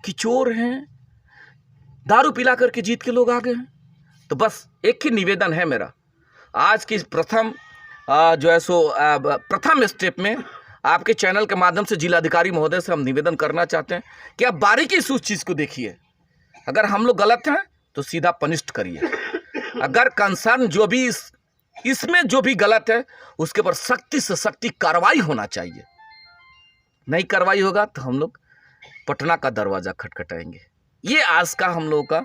कि चोर हैं, दारू पिला करके जीत के लोग आ गए हैं। तो बस एक ही निवेदन है मेरा, आज की प्रथम प्रथम स्टेप में आपके चैनल के माध्यम से जिलाधिकारी महोदय से हम निवेदन करना चाहते हैं कि आप बारीकी से उस चीज़ को देखिए। अगर हम लोग गलत हैं तो सीधा पनिष्ड करिए, अगर कंसर्न जो भी इसमें जो भी गलत है उसके ऊपर सख्ती से सख्ती कार्रवाई होना चाहिए। नहीं कार्रवाई होगा तो हम लोग पटना का दरवाज़ा खटखटाएंगे। ये आज का हम लोगों का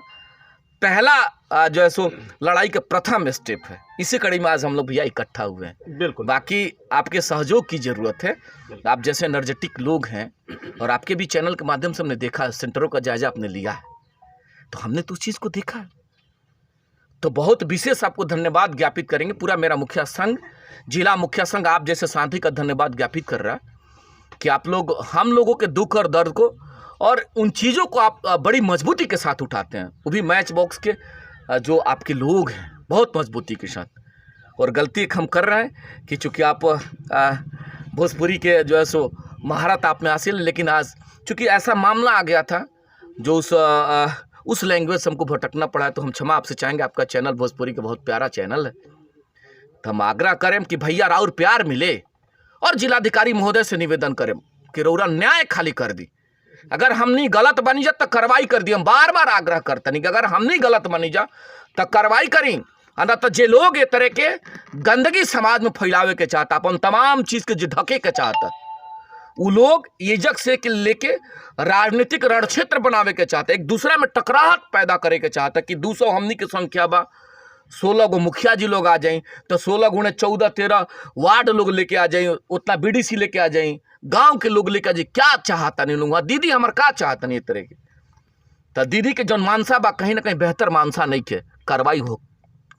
पहला लड़ाई का प्रथम स्टेप है। इसी कड़ी में आज हम लोग भैया इकट्ठा हुए हैं। बिल्कुल, बाकी आपके सहयोग की ज़रूरत है। आप जैसे एनर्जेटिक लोग हैं और आपके भी चैनल के माध्यम से हमने देखा, सेंटरों का जायजा आपने लिया है, तो हमने तो उस चीज़ को देखा है। तो बहुत विशेष आपको धन्यवाद ज्ञापित करेंगे। पूरा मेरा मुखिया संघ, जिला मुखिया संघ आप जैसे साथी का धन्यवाद ज्ञापित कर रहा है कि आप लोग हम लोगों के दुख और दर्द को और उन चीज़ों को आप बड़ी मजबूती के साथ उठाते हैं, वो भी मैच बॉक्स के जो आपके लोग हैं बहुत मजबूती के साथ। और गलती एक हम कर रहे हैं कि चूँकि आप भोजपुरी के महारत आप में हासिल, लेकिन आज चूँकि ऐसा मामला आ गया था जो उस लैंग्वेज से हमको भटकना पड़ा है, तो हम क्षमा आपसे चाहेंगे। आपका चैनल भोजपुरी का बहुत प्यारा चैनल है, तो हम आग्रह करें कि भैया राउर प्यार मिले और जिलाधिकारी महोदय से निवेदन करें कि रौरा न्याय खाली कर दी। अगर हमनी गलत बनी जा तो कार्रवाई कर दी। हम बार बार आग्रह करते नहीं कि अगर हमनी गलत बनी जा तो कार्रवाई करी, न तो जे लोग ये तरह के गंदगी समाज में फैलावे के चाहता, अपन तमाम चीज़ के जो ढके के चाहता, वो लोग ये जग से के लेके राजनीतिक रणक्षेत्र बनावे के चाहते, एक दूसरे में टकराहट पैदा करे के चाहता कि 200 हमनी की संख्या बा, 16 गो मुखिया जी लोग आ जाएं तो 16 गुणे 14-13 वार्ड लोग लेके आ जाएं, उतना बीडीसी लेके आ जाएं, गांव के लोग लेके आ जाए। क्या चाहता नहीं लोग, दीदी हमार का चाहता नहीं तरह के, तो दीदी के जौन मानसा बा कहीं ना कहीं बेहतर मानसा नहीं के कार्रवाई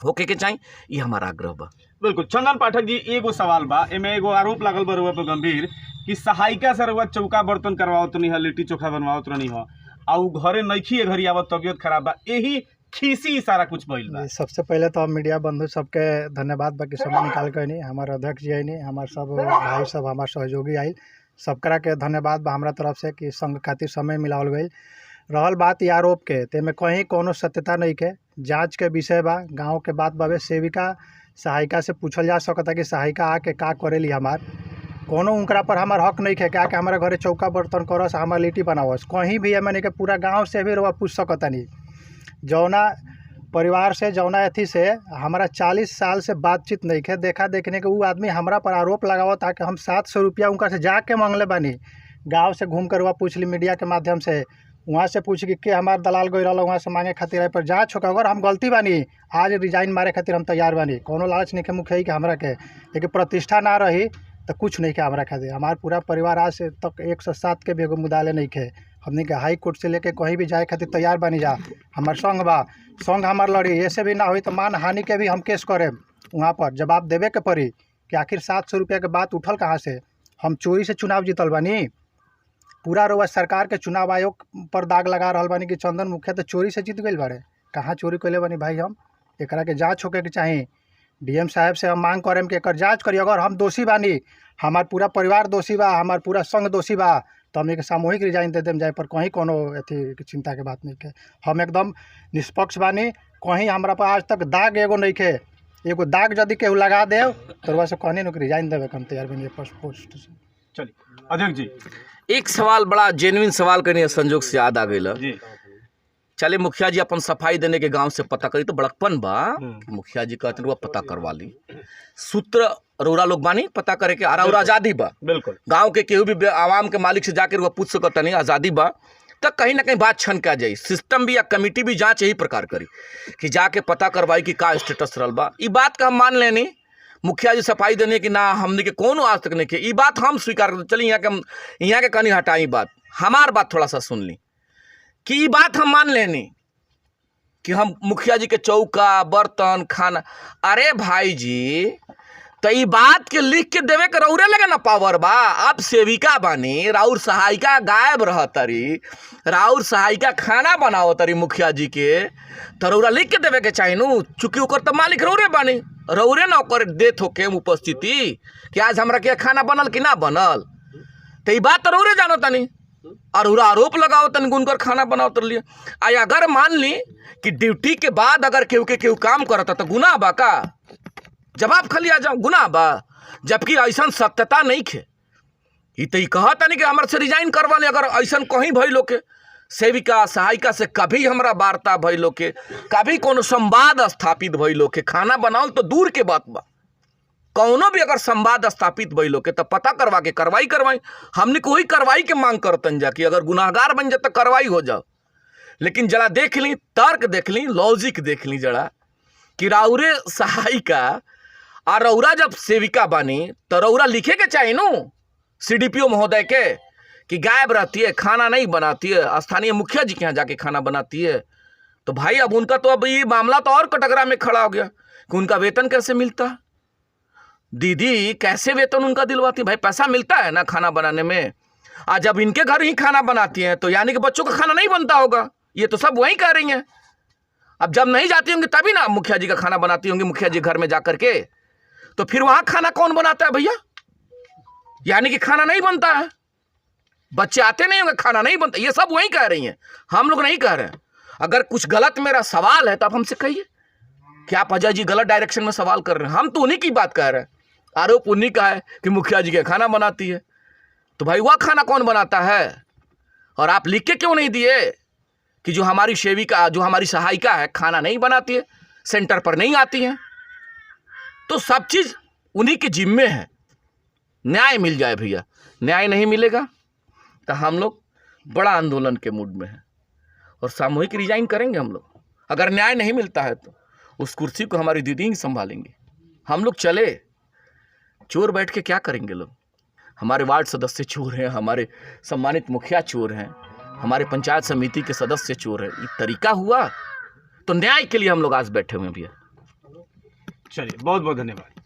होके के चाहिए, ये हमारा आग्रह बा। बिल्कुल। चंदन पाठक जी, एगो सवाल बा, एमे एगो आरोप लागल बा रउआ पे गंभीर कि सहायिका से रउआ चौका बर्तन करवावत नहीं है, लिट्टी चोखा बनवावत नहीं है, आ उ घरे नइखी घरी आवत, तबियत खराब बा, यही खीसी सारा कुछ भइल बा। सबसे पहले तो हम मीडिया बंधु सबके धन्यवाद बा कि समय निकाल कर नहीं, हमारे अध्यक्ष जी नहीं, हमारे सब भाई सब हमारे सहयोगी आयल, सबकरा के धन्यवाद बा हमारा तरफ से कि संघ खातिर समय मिलावल गई। रहल बात ये आरोप के, तेमें कहीं कोनो सत्यता नहीं के, जांच के विषय बा, गांव के बात बाबे, सेविका सहायिका से पूछल जा सकता कि सहायिका आके का करेली, हमार कोनो उनकरा पर हमार हक नहीं है क्या कि हमारे घरे चौका बर्तन करस, हमार लिट्टी बनावस, कहीं भी है मैंने कि पूरा गांव से भी रउआ पूछ सकता नहीं। जौना परिवार से, जौना अथी से हमारा 40 साल से बातचीत नहीं है, देखा देखने के वो आदमी हमारा पर आरोप लगावा था कि हम 700 रुपया उनका से जाके मांगले बानी। गांव से घूम कर वह पूछ ली मीडिया के माध्यम से, वहाँ से पूछ के हमारे दलाल गई रहा, वहाँ से मांगे खातिर पर जाँच होकर अगर हम गलती बानी, आज रिजाइन मारे खातिर हम तैयार बानी। कोनो लालच नहीं के मुखिया कि हमरा के, लेकिन प्रतिष्ठा ना रही तो कुछ नहीं के हमरा खातिर। हमारे पूरा परिवार आज से तक 107 के भी एगो मुदाले नहीं खे, हमने के हाई कोर्ट से लेके कहीं भी जाए खातिर तैयार बनी जा। हमार संघ बा, संघ हमार लड़ी, ऐसे भी ना हुई तो मान हानि के भी हम केस करें, वहाँ पर जवाब देवे के पड़ी कि आखिर 700 रुपया के बात उठल कहाँ से। हम चोरी से चुनाव जीतल बानी, पूरा रोज सरकार के चुनाव आयोग पर दाग लगा रहा बानी कि चंदन मुखिया तो चोरी से जीत गई बाड़े। कहाँ चोरी कैले बानी भाई, हम एकरा के जाँच होके के चाही। डीएम साहब से हम मांग करें कि एकर जाँच करी, अगर हम दोषी बानी, हमार पूरा परिवार दोषी बा, हमार पूरा संघ दोषी बा, तो हम एक सामूहिक रिजाइन दे देम जाए, पर कहीं कोनो अथी चिंता के बात नहीं के। हम एकदम निष्पक्ष बानी, कहीं हमारा पर आज तक दाग एगो नहीं के। एगो दाग यदि केहू लगा दे तो वैसे कहनी न रिजाइन देवे हम तैयार बनी पोस्ट से। चलिए अध्यक्ष जी, एक सवाल बड़ा जेन्युइन सवाल करने संजोग से याद आ गई। जी चले मुखिया जी अपन सफाई देने के गांव से पता करी तो बड़कपन बा, मुखिया जी कहते वो पता करवा ली, सूत्र रौरा लोग बानी पता करे के और आज़ादी बा। बिल्कुल, गांव के केहू भी आवाम के मालिक से जाकर वो पूछ सकता नहीं, आज़ादी बा, तब कहीं ना कहीं बात छनका जाए। सिस्टम भी या कमेटी भी जांच यही प्रकार करी कि जाके पता करवाई कि का स्टेटस रहल बा। ई बात का हम मान लेनी, मुखिया जी सफाई देने की ना हमने के कोनो आज तक नहीं के, ई बात हम स्वीकार कर। चलिए यहाँ के कहीं हटाई बात, हमार बात थोड़ा सा सुन ली कि ये बात हम मान लेनी कि हम मुखिया जी के चौका बर्तन खाना, अरे भाई जी तो ये बात के लिख के देवे के रौरे लगे ना पावर बा। अब सेविका बानी, राउर सहायिका गायब रह तरी, राउर सहायिका खाना बनाओ तरी मुखिया जी के, तो रौरा लिख के देवे के चाहिए नू, चूँकि ओकर तो मालिक रौरे बानी, रौरे ना ओकर देत होके उपस्थिति कि आज हमरा के खाना बनल कि ना बनल, तो ये बात तो रौरे जानो तनी। और उरा आरोप लगाओ तन उनकर खाना बनाओ तर लिए। आई अगर मान ली कि ड्यूटी के बाद अगर केहू काम करता तो गुनाह बा का? जवाब खाली आ जाओ, गुनाह बा। जबकि ऐसा सत्यता नहीं खे। ई तो कहता नहीं कि हमारे से रिजाइन करवा ले। अगर ऐसा कहीं भई लोग के सेविका सहायिका से कभी हमारा वार्ता भई लोग के, कभी कोनो संवाद स्थापित भई लोग के, खाना बनाओ तो दूर के बात बा, कौनो भी अगर संवाद स्थापित भई लोग के तो पता करवा के कार्रवाई करवाई। हमने कोई कार्रवाई के मांग करतन जा कि अगर गुनाहगार बन जाए तो कार्रवाई हो जाओ। लेकिन जरा देख ली, तर्क देख ली, लॉजिक देख ली जरा कि राउरे सहायिका और रौरा जब सेविका बनी तो रौरा लिखे के चाहिए नो CDPO महोदय के कि गायब रहती है, खाना नहीं बनाती है, स्थानीय मुखिया जी के यहाँ जाके खाना बनाती है। तो भाई अब उनका तो अब ये मामला तो और कटघरा में खड़ा हो गया कि उनका वेतन कैसे मिलता। दीदी कैसे वेतन उनका दिलवाती? भाई पैसा मिलता है ना खाना बनाने में। आज जब इनके घर ही खाना बनाती हैं तो यानी कि बच्चों का खाना नहीं बनता होगा। ये तो सब वही कह रही हैं। अब जब नहीं जाती होंगी तभी ना मुखिया जी का खाना बनाती होंगी, मुखिया जी घर में जाकर के। तो फिर वहां खाना कौन बनाता है भैया? यानी कि खाना नहीं बनता है, बच्चे आते नहीं होंगे, खाना नहीं बनता। ये सब वही कह रही हैं, हम लोग नहीं कह रहे हैं। अगर कुछ गलत मेरा सवाल है तो आप हमसे कहिए कि आप अजय जी गलत डायरेक्शन में सवाल कर रहे हैं। हम तो उन्हीं की बात कह रहे हैं। आरोप उन्हीं का है कि मुखिया जी के खाना बनाती है। तो भाई वह खाना कौन बनाता है? और आप लिख के क्यों नहीं दिए कि जो हमारी सेविका, जो हमारी सहायिका है खाना नहीं बनाती है, सेंटर पर नहीं आती है? तो सब चीज़ उन्हीं के जिम्मे है। न्याय मिल जाए भैया। न्याय नहीं मिलेगा तो हम लोग बड़ा आंदोलन के मूड में हैं और सामूहिक रिजाइन करेंगे हम लोग। अगर न्याय नहीं मिलता है तो उस कुर्सी को हमारी दीदी ही संभालेंगी। हम लोग चले, चोर बैठ के क्या करेंगे लोग? हमारे वार्ड सदस्य चोर हैं, हमारे सम्मानित मुखिया चोर हैं, हमारे पंचायत समिति के सदस्य चोर हैं। ये तरीका हुआ? तो न्याय के लिए हम लोग आज बैठे हुए हैं भैया। चलिए, बहुत बहुत धन्यवाद।